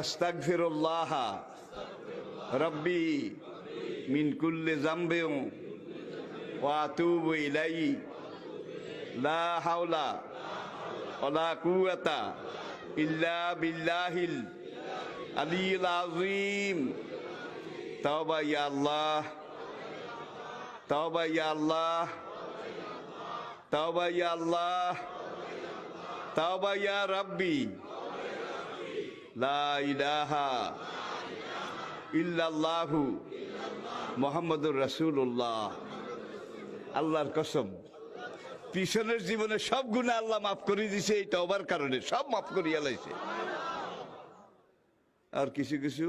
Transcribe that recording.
আস্তাগফিরুল্লাহ রব্বি মিন কুল্লি যামবিন ওয়া আতুবু ইলাইহি লা হাওলা ওয়ালা কুওয়াতা ইল্লা বিল্লাহিল আলিয়্যিল আযীম। তাওবা ইয়া আল্লাহ, তাওবা ইয়া আল্লাহ, তাওবা ইয়া আল্লাহ, তাওবা ইয়া রাব্বি, লা ইলাহা ইল্লাল্লাহু মুহাম্মাদুর রাসূলুল্লাহ। আল্লাহর কসম, পিছনের জীবনে সব গুনাহ আল্লাহ মাফ করে দিয়েছে এই তওবার কারণে, সব মাফ করিয়া লাইছে। আর কিছু কিছু